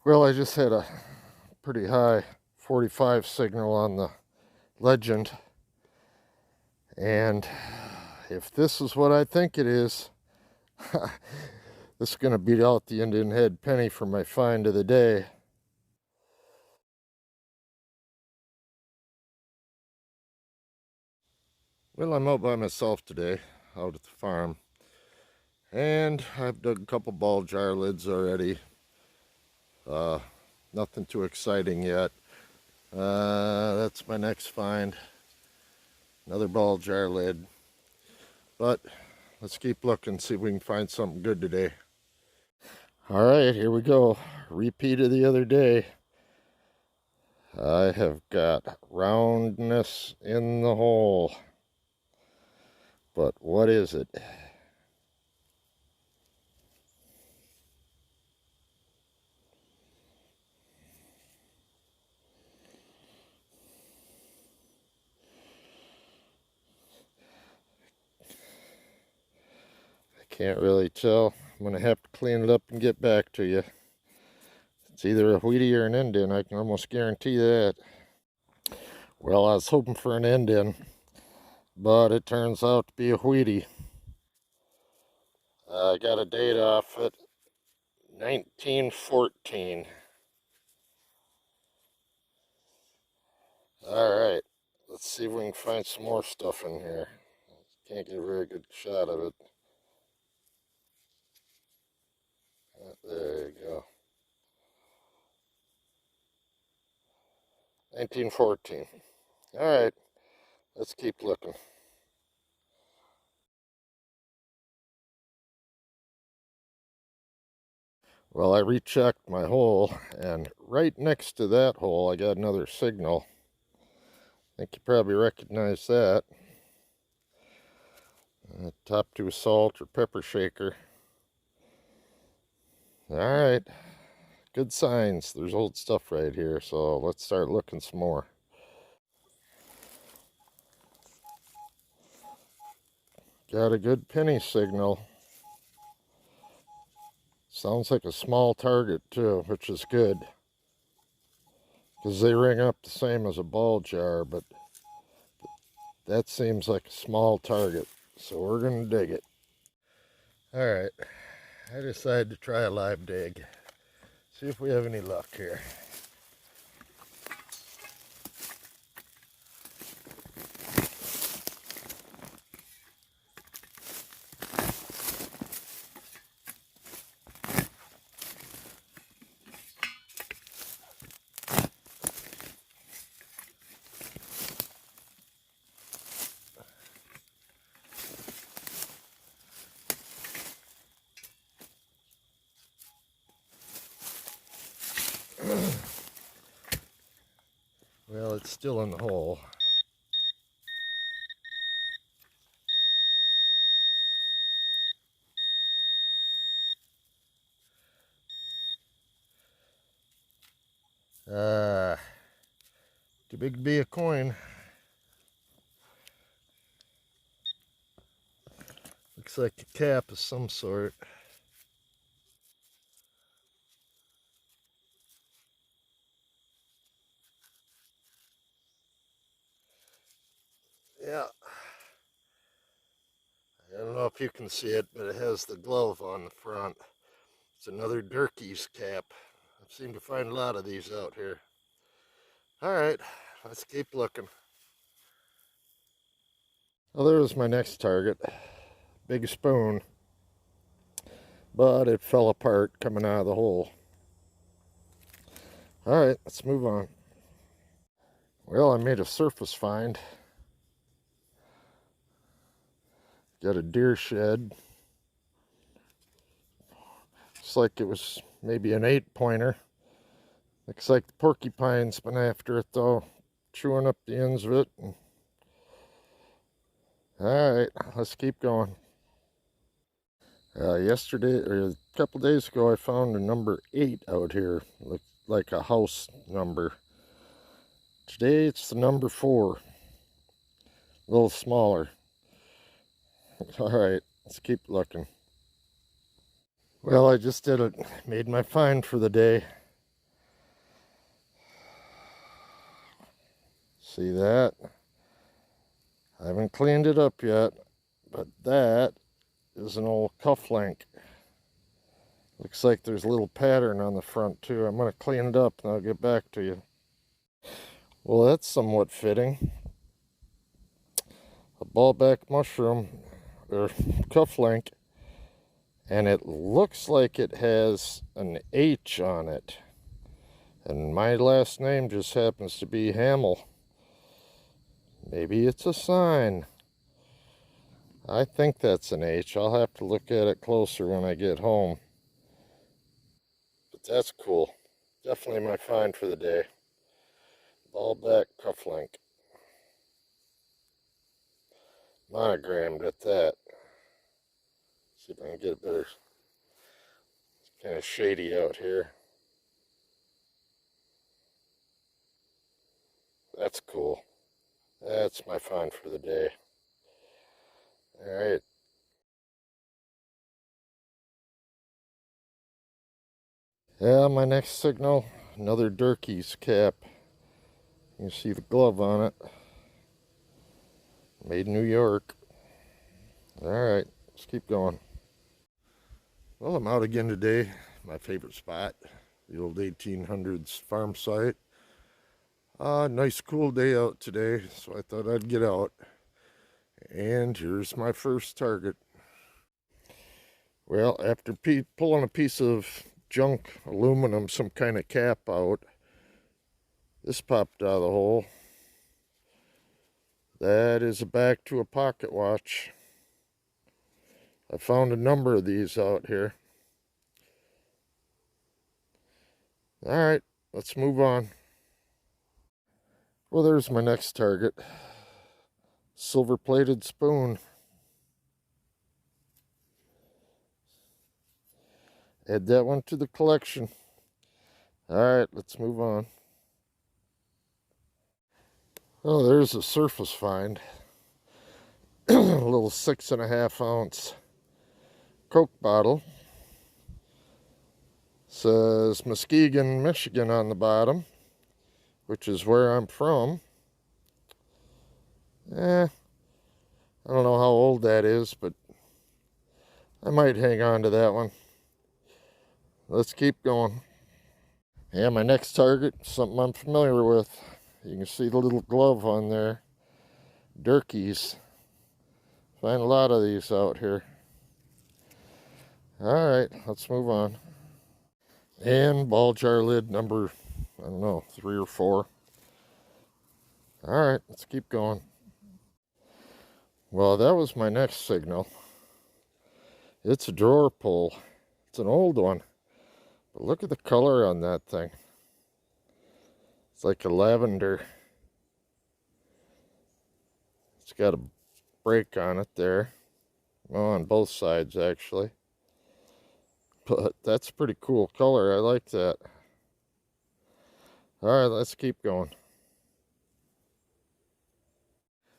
Well, I just had a pretty high 45 signal on the Legend, and if this is what I think it is, this is going to beat out the Indian Head penny for my find of the day. Well, I'm out by myself today, out at the farm, and I've dug a couple ball jar lids already. Nothing too exciting yet. That's my next find. Another ball jar lid. But let's keep looking, see if we can find something good today. All right, here we go. Repeat of the other day. I have got roundness in the hole. But what is it? I can't really tell. I'm going to have to clean it up and get back to you. It's either a Wheatie or an Indian. I can almost guarantee that. Well, I was hoping for an Indian, but it turns out to be a Wheatie. I got a date off at 1914. All right, let's see if we can find some more stuff in here. Can't get a very good shot of it. There you go. 1914. All right, let's keep looking. Well, I rechecked my hole, and right next to that hole, I got another signal. I think you probably recognize that. Top to a salt or pepper shaker. All right, good signs. There's old stuff right here, so let's start looking some more. Got a good penny signal. Sounds like a small target too, which is good, because they ring up the same as a ball jar, but that seems like a small target, so we're gonna dig it. All right, I decided to try a live dig. See if we have any luck here. Well, it's still in the hole. Too big to be a coin. Looks like a cap of some sort. Yeah. I don't know if you can see it, but it has the glove on the front. It's another Durkee's cap. I seem to find a lot of these out here. All right, let's keep looking. Well, there's my next target. Big spoon. But it fell apart coming out of the hole. All right, let's move on. Well, I made a surface find. Got a deer shed. Looks like it was maybe an 8-pointer. Looks like the porcupine's been after it though, chewing up the ends of it. All right, let's keep going. Yesterday, or a couple days ago, I found a number 8 out here. Looked like a house number. Today it's the number 4. A little smaller. All right, let's keep looking. Well, I just did it. Made my find for the day. See that? I haven't cleaned it up yet, but that is an old cuff link. Looks like there's a little pattern on the front too. I'm going to clean it up and I'll get back to you. Well, that's somewhat fitting. A ballback mushroom or cuff link, and it looks like it has an H on it. And my last name just happens to be Hamill. Maybe it's a sign. I think that's an H. I'll have to look at it closer when I get home. But that's cool. Definitely my find for the day. Ballback cuff link. Monogrammed at that. See if I can get it better. It's kind of shady out here. That's cool. That's my find for the day. All right. Yeah, my next signal, another Durkee's cap. You can see the glove on it. Made in New York. All right, let's keep going. Well, I'm out again today. My favorite spot, the old 1800s farm site. Nice cool day out today, so I thought I'd get out. And here's my first target. Well, after pulling a piece of junk aluminum, some kind of cap out, this popped out of the hole. That is a back to a pocket watch. I found a number of these out here. All right, let's move on. Well, there's my next target. Silver plated spoon. Add that one to the collection. All right, let's move on. Oh, there's a surface find. A little 6.5 ounce Coke bottle. Says Muskegon, Michigan on the bottom, which is where I'm from. I don't know how old that is, but I might hang on to that one. Let's keep going. Yeah, my next target, something I'm familiar with. You can see the little glove on there. Durkee's. Find a lot of these out here. All right, let's move on. And ball jar lid number, I don't know, 3 or 4. All right, let's keep going. Well, that was my next signal. It's a drawer pull. It's an old one. But look at the color on that thing. It's like a lavender. It's got a break on it there. Well, on both sides, actually. But that's a pretty cool color. I like that. All right, let's keep going.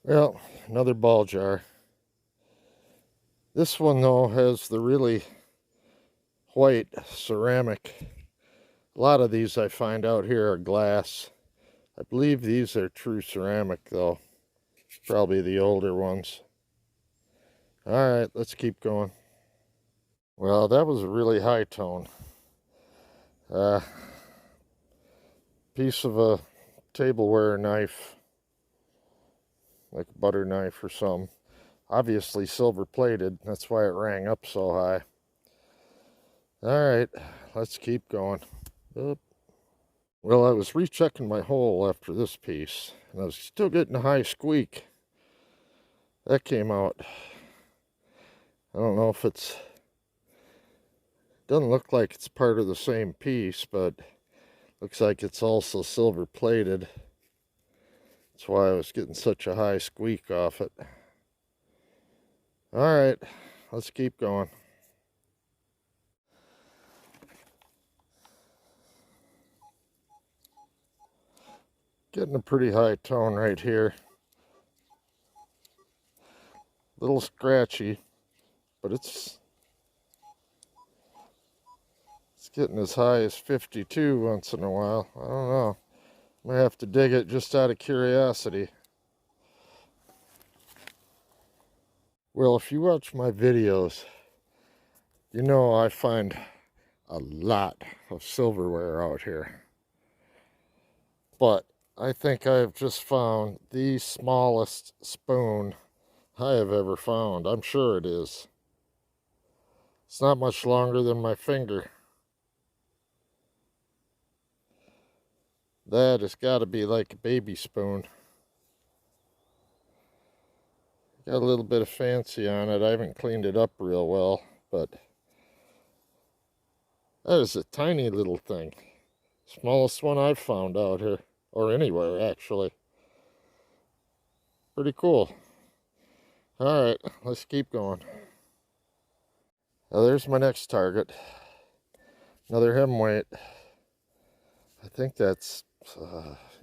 Well, another ball jar. This one, though, has the really white ceramic. A lot of these I find out here are glass. I believe these are true ceramic, though. Probably the older ones. All right, let's keep going. Well, that was a really high tone. Piece of a tableware knife, like a butter knife or something. Obviously silver plated. That's why it rang up so high. All right, let's keep going. Oop. Well, I was rechecking my hole after this piece, and I was still getting a high squeak. That came out. I don't know if it's... Doesn't look like it's part of the same piece, but looks like it's also silver plated. That's why I was getting such a high squeak off it. All right, let's keep going. Getting a pretty high tone right here. A little scratchy, but it's getting as high as 52 once in a while. I don't know. I have to dig it just out of curiosity. Well, if you watch my videos, you know I find a lot of silverware out here. But I think I've just found the smallest spoon I have ever found. I'm sure it is. It's not much longer than my finger. That has got to be like a baby spoon. Got a little bit of fancy on it. I haven't cleaned it up real well, but that is a tiny little thing. Smallest one I've found out here, or anywhere actually. Pretty cool. All right, let's keep going. Now there's my next target. Another hemweight. I think that's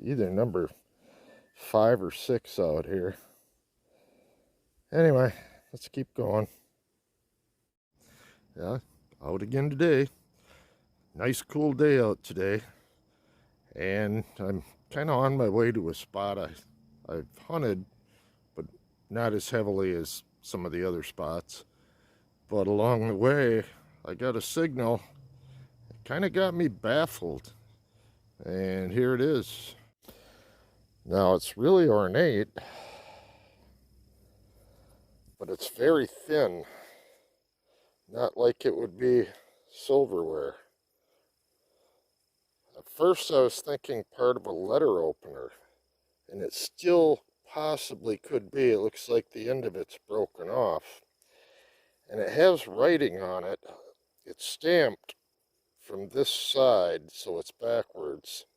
either number 5 or 6 out here. Anyway, let's keep going. Yeah, out again today. Nice cool day out today. And I'm kind of on my way to a spot I've hunted, but not as heavily as some of the other spots. But along the way, I got a signal. It kind of got me baffled. And here it is. Now it's really ornate, but it's very thin. Not like it would be silverware. At first I was thinking part of a letter opener, and it still possibly could be. It looks like the end of it's broken off. And it has writing on it. It's stamped from this side, so it's backwards.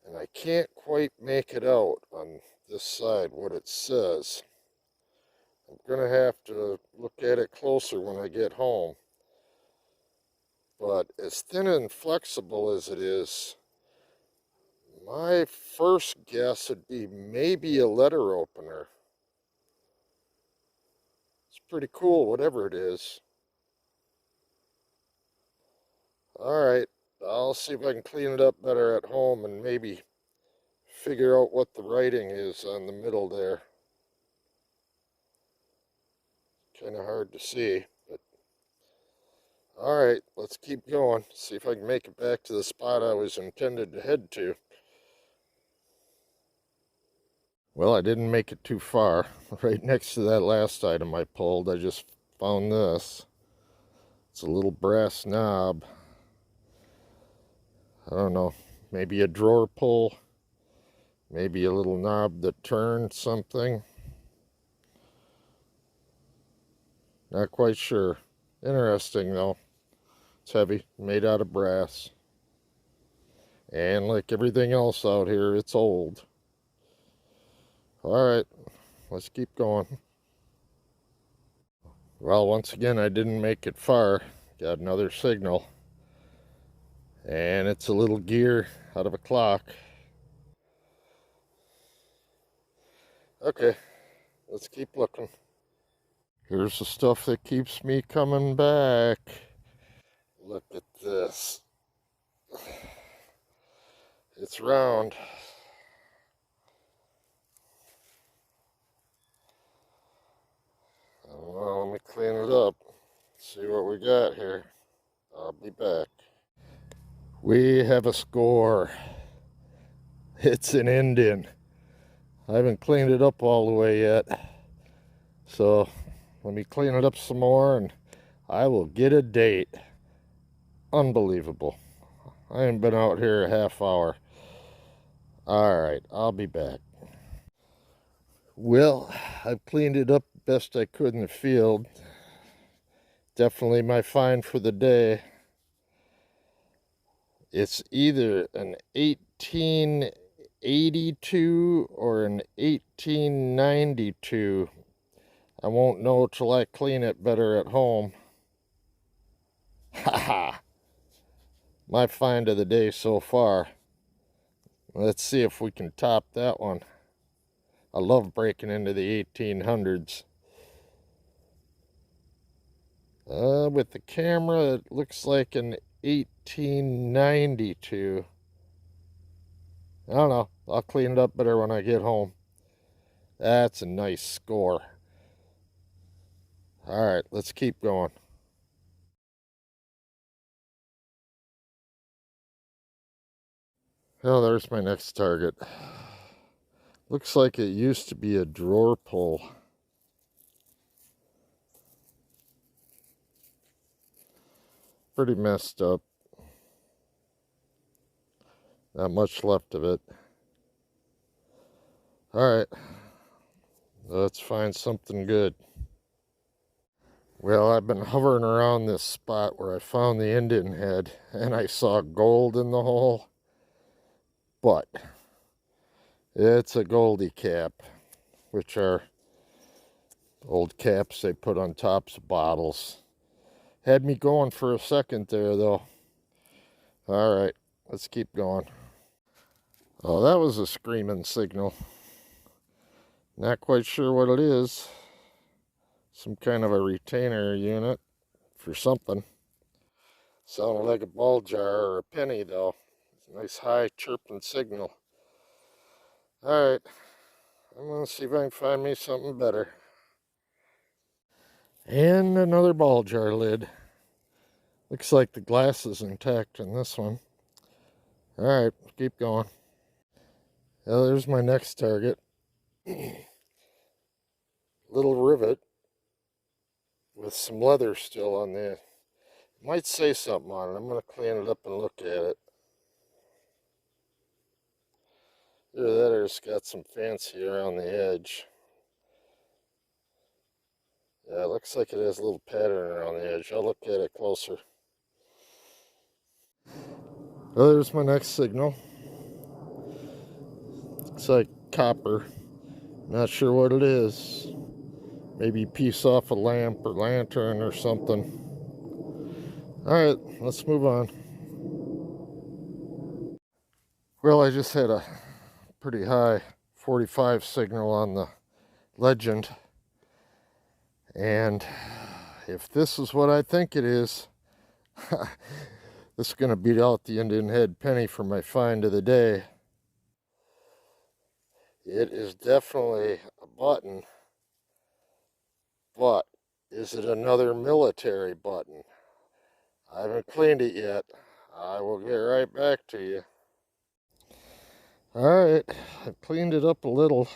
And I can't quite make it out on this side what it says. I'm going to have to look at it closer when I get home. But as thin and flexible as it is, my first guess would be maybe a letter opener. It's pretty cool, whatever it is. Alright, I'll see if I can clean it up better at home and maybe figure out what the writing is on the middle there. Kind of hard to see, but alright, let's keep going. See if I can make it back to the spot I was intended to head to. Well, I didn't make it too far. Right next to that last item I pulled, I just found this. It's a little brass knob. I don't know, maybe a drawer pull. Maybe a little knob that turned something. Not quite sure. Interesting though. It's heavy, made out of brass. And like everything else out here, it's old. Alright, let's keep going. Well, once again, I didn't make it far. Got another signal. And it's a little gear out of a clock. Okay, let's keep looking. Here's the stuff that keeps me coming back. Look at this. It's round. Well, let me clean it up. See what we got here. I'll be back. We have a score. It's an Indian. I haven't cleaned it up all the way yet. So let me clean it up some more and I will get a date. Unbelievable. I haven't been out here a half hour. Alright, I'll be back. Well, I've cleaned it up best I could in the field. Definitely my find for the day. It's either an 1882 or an 1892. I won't know till I clean it better at home. Haha! My find of the day so far. Let's see if we can top that one. I love breaking into the 1800s. With the camera, it looks like an 1892. I don't know. I'll clean it up better when I get home. That's a nice score. All right, let's keep going. Oh, there's my next target. Looks like it used to be a drawer pull. Pretty messed up. Not much left of it. All right, let's find something good. Well, I've been hovering around this spot where I found the Indian head, and I saw gold in the hole. But it's a Goldie cap, which are old caps they put on tops of bottles. Had me going for a second there, though. All right, let's keep going. Oh, that was a screaming signal. Not quite sure what it is. Some kind of a retainer unit for something. Sounded like a ball jar or a penny, though. Nice high chirping signal. All right, I'm gonna see if I can find me something better. And another ball jar lid. Looks like the glass is intact in this one. All right, keep going. Well, there's my next target. Little rivet with some leather still on there. Might say something on it. I'm gonna clean it up and look at it. Either that or it's got some fancy around the edge. Yeah, it looks like it has a little pattern around the edge. I'll look at it closer. Well, there's my next signal. Looks like copper. Not sure what it is. Maybe a piece off a lamp or lantern or something. All right, let's move on. Well, I just had a pretty high 45 signal on the Legend. And if this is what I think it is, this is going to beat out the Indian head penny for my find of the day. It is definitely a button, but is it another military button? I haven't cleaned it yet. I will get right back to you. All right, I cleaned it up a little.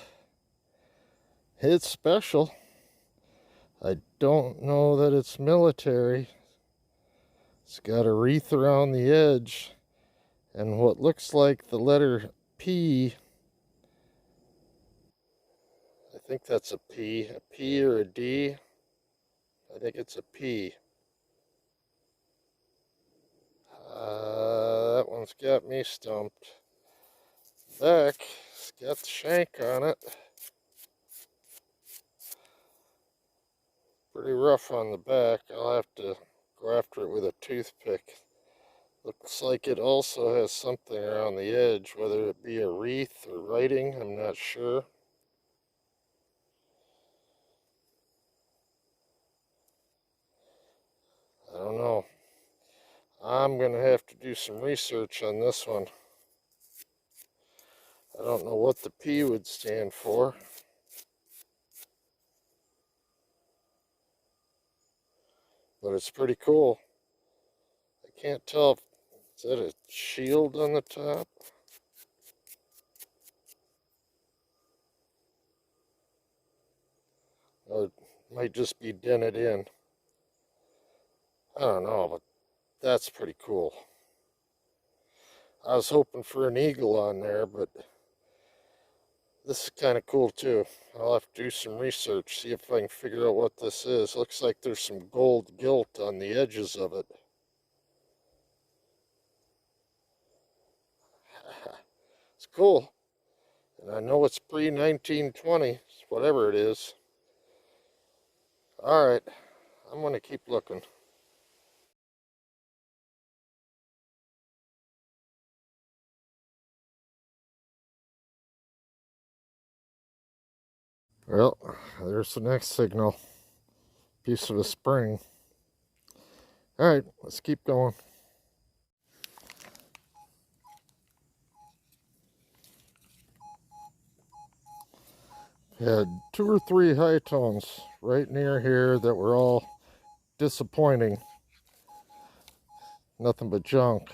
It's special. I don't know that it's military. It's got a wreath around the edge and what looks like the letter P. I think that's a P or a D. I think it's a P. That one's got me stumped. Back, it's got the shank on it. Pretty rough on the back. I'll have to go after it with a toothpick. Looks like it also has something around the edge, whether it be a wreath or writing, I'm not sure. I don't know. I'm going to have to do some research on this one. I don't know what the P would stand for. But it's pretty cool. I can't tell if is that a shield on the top? Or it might just be dented in. I don't know, but that's pretty cool. I was hoping for an eagle on there, but this is kind of cool too. I'll have to do some research, see if I can figure out what this is. Looks like there's some gold gilt on the edges of it. It's cool. And I know it's pre-1920, whatever it is. All right, I'm going to keep looking. Well, there's the next signal. Piece of a spring. All right, let's keep going. Had 2 or 3 high tones right near here that were all disappointing. Nothing but junk.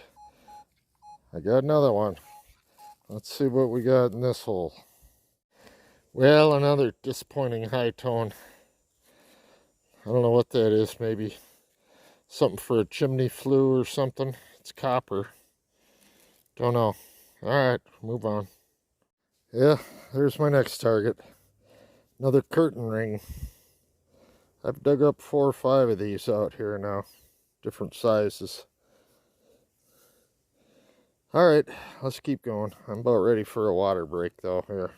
I got another one. Let's see what we got in this hole. Well, another disappointing high tone. I don't know what that is. Maybe something for a chimney flue or something. It's copper. Don't know. Alright, move on. Yeah, there's my next target. Another curtain ring. I've dug up 4 or 5 of these out here now. Different sizes. Alright, let's keep going. I'm about ready for a water break though here.